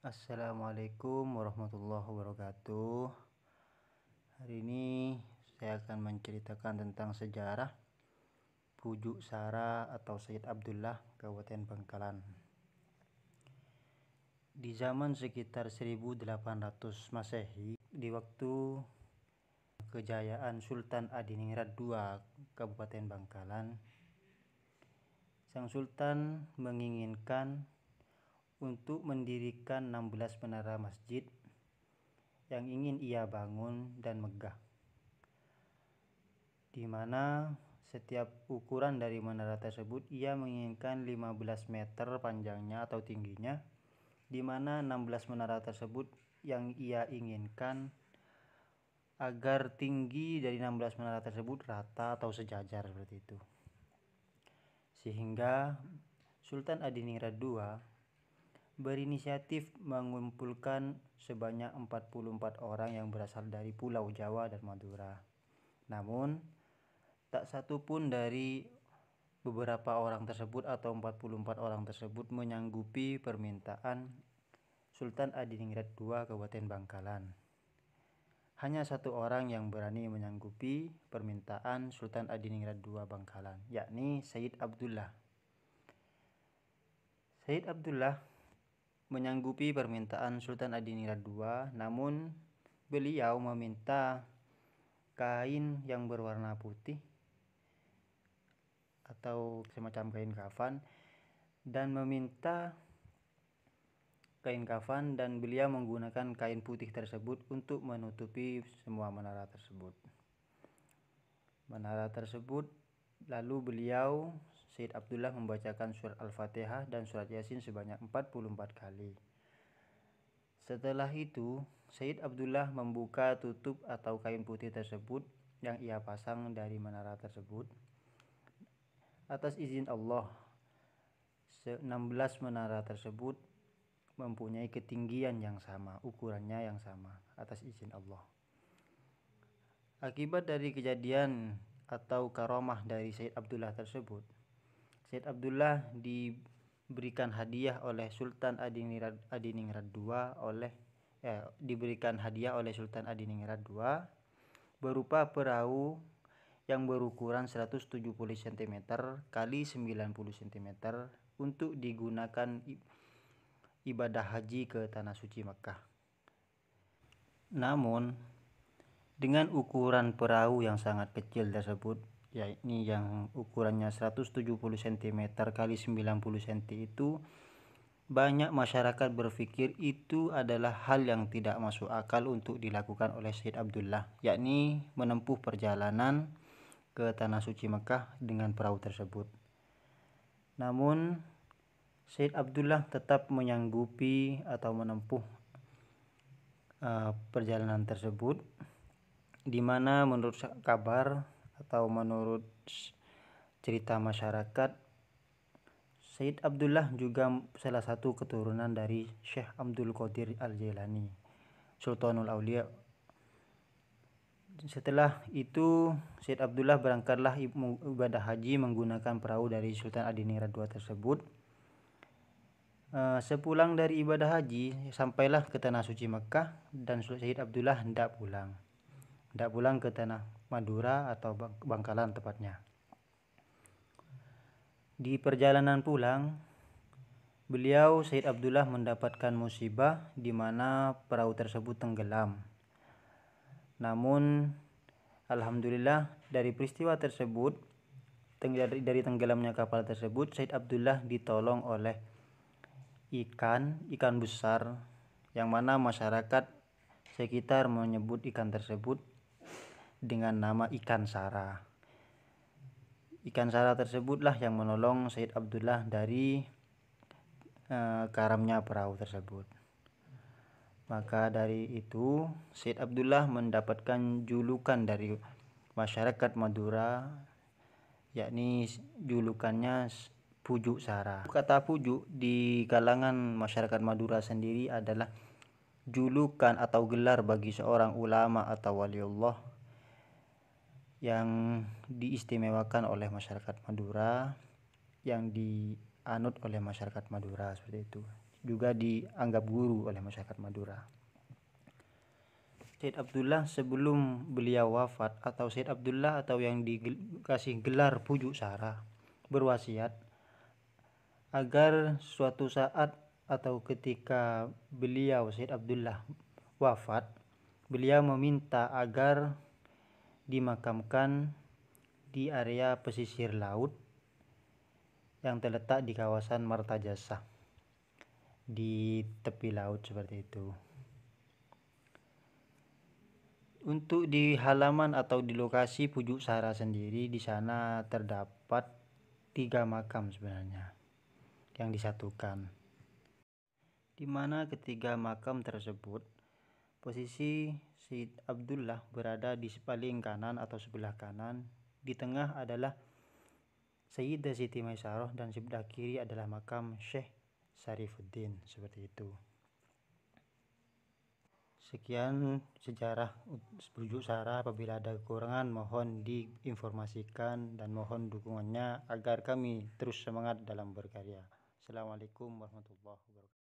Assalamualaikum warahmatullahi wabarakatuh. Hari ini saya akan menceritakan tentang sejarah Pujuk Sara atau Sayyid Abdullah, Kabupaten Bangkalan. Di zaman sekitar 1800 Masehi, di waktu kejayaan Sultan Adiningrat II Kabupaten Bangkalan, Sang Sultan menginginkan untuk mendirikan 16 menara masjid yang ingin ia bangun dan megah, di mana setiap ukuran dari menara tersebut ia menginginkan 15 meter panjangnya atau tingginya, di mana 16 menara tersebut yang ia inginkan agar tinggi dari 16 menara tersebut rata atau sejajar seperti itu. Sehingga Sultan Adiningrat II berinisiatif mengumpulkan sebanyak 44 orang yang berasal dari Pulau Jawa dan Madura. Namun, tak satu pun dari beberapa orang tersebut atau 44 orang tersebut menyanggupi permintaan Sultan Adiningrat II Kabupaten Bangkalan. Hanya satu orang yang berani menyanggupi permintaan Sultan Adiningrat II Bangkalan, yakni Sayyid Abdullah. Sayyid Abdullah menyanggupi permintaan Sultan Adiningrat II, namun beliau meminta kain yang berwarna putih atau semacam kain kafan dan beliau menggunakan kain putih tersebut untuk menutupi semua menara tersebut. Lalu beliau Sayyid Abdullah membacakan surat Al-Fatihah dan surat Yasin sebanyak 44 kali. Setelah itu, Sayyid Abdullah membuka tutup atau kain putih tersebut yang ia pasang dari menara tersebut. Atas izin Allah, 16 menara tersebut mempunyai ketinggian yang sama, ukurannya yang sama, atas izin Allah. Akibat dari kejadian atau karomah dari Sayyid Abdullah tersebut, Sayyid Abdullah diberikan hadiah oleh Sultan Adiningrat II berupa perahu yang berukuran 170 cm kali 90 cm untuk digunakan ibadah haji ke Tanah Suci Makkah. Namun, dengan ukuran perahu yang sangat kecil tersebut, yakni yang ukurannya 170 cm kali 90 cm itu, banyak masyarakat berpikir itu adalah hal yang tidak masuk akal untuk dilakukan oleh Sayyid Abdullah, yakni menempuh perjalanan ke Tanah Suci Mekah dengan perahu tersebut. Namun, Sayyid Abdullah tetap menyanggupi atau menempuh perjalanan tersebut, di mana menurut kabar atau menurut cerita masyarakat, Sayyid Abdullah juga salah satu keturunan dari Syekh Abdul Qadir Al-Jailani, Sultanul Aulia. Setelah itu, Sayyid Abdullah berangkatlah ibadah haji menggunakan perahu dari Sultan Adiningrat II tersebut. Sepulang dari ibadah haji, sampailah ke Tanah Suci Mekah dan Sayyid Abdullah hendak pulang ke Tanah Madura atau Bangkalan tepatnya. Di perjalanan pulang, beliau Sayyid Abdullah mendapatkan musibah di mana perahu tersebut tenggelam. Namun, alhamdulillah dari peristiwa tersebut, dari tenggelamnya kapal tersebut, Sayyid Abdullah ditolong oleh ikan besar, yang mana masyarakat sekitar menyebut ikan tersebut dengan nama ikan sara. Ikan sara tersebutlah yang menolong Sayyid Abdullah dari karamnya perahu tersebut. Maka dari itu, Sayyid Abdullah mendapatkan julukan dari masyarakat Madura, yakni julukannya Pujuk Sara. Kata pujuk di kalangan masyarakat Madura sendiri adalah julukan atau gelar bagi seorang ulama atau waliullah yang diistimewakan oleh masyarakat Madura, yang dianut oleh masyarakat Madura, seperti itu. juga dianggap guru oleh masyarakat Madura. Syed Abdullah sebelum beliau wafat, atau Syed Abdullah atau yang dikasih gelar Pujuk Sara, berwasiat agar suatu saat atau ketika beliau Syed Abdullah wafat, beliau meminta agar dimakamkan di area pesisir laut yang terletak di kawasan Martajasa, di tepi laut seperti itu. Untuk di halaman atau di lokasi Pujuk Sara sendiri, di sana terdapat 3 makam sebenarnya yang disatukan, di mana ketiga makam tersebut posisi Syed Abdullah berada di paling kanan atau sebelah kanan, di tengah adalah Sayyidah Siti Maisaroh, dan sebelah kiri adalah makam Syekh Syarifuddin, seperti itu. Sekian sejarah Pujuk Sara. Apabila ada kekurangan mohon diinformasikan dan mohon dukungannya agar kami terus semangat dalam berkarya. Assalamualaikum warahmatullahi wabarakatuh.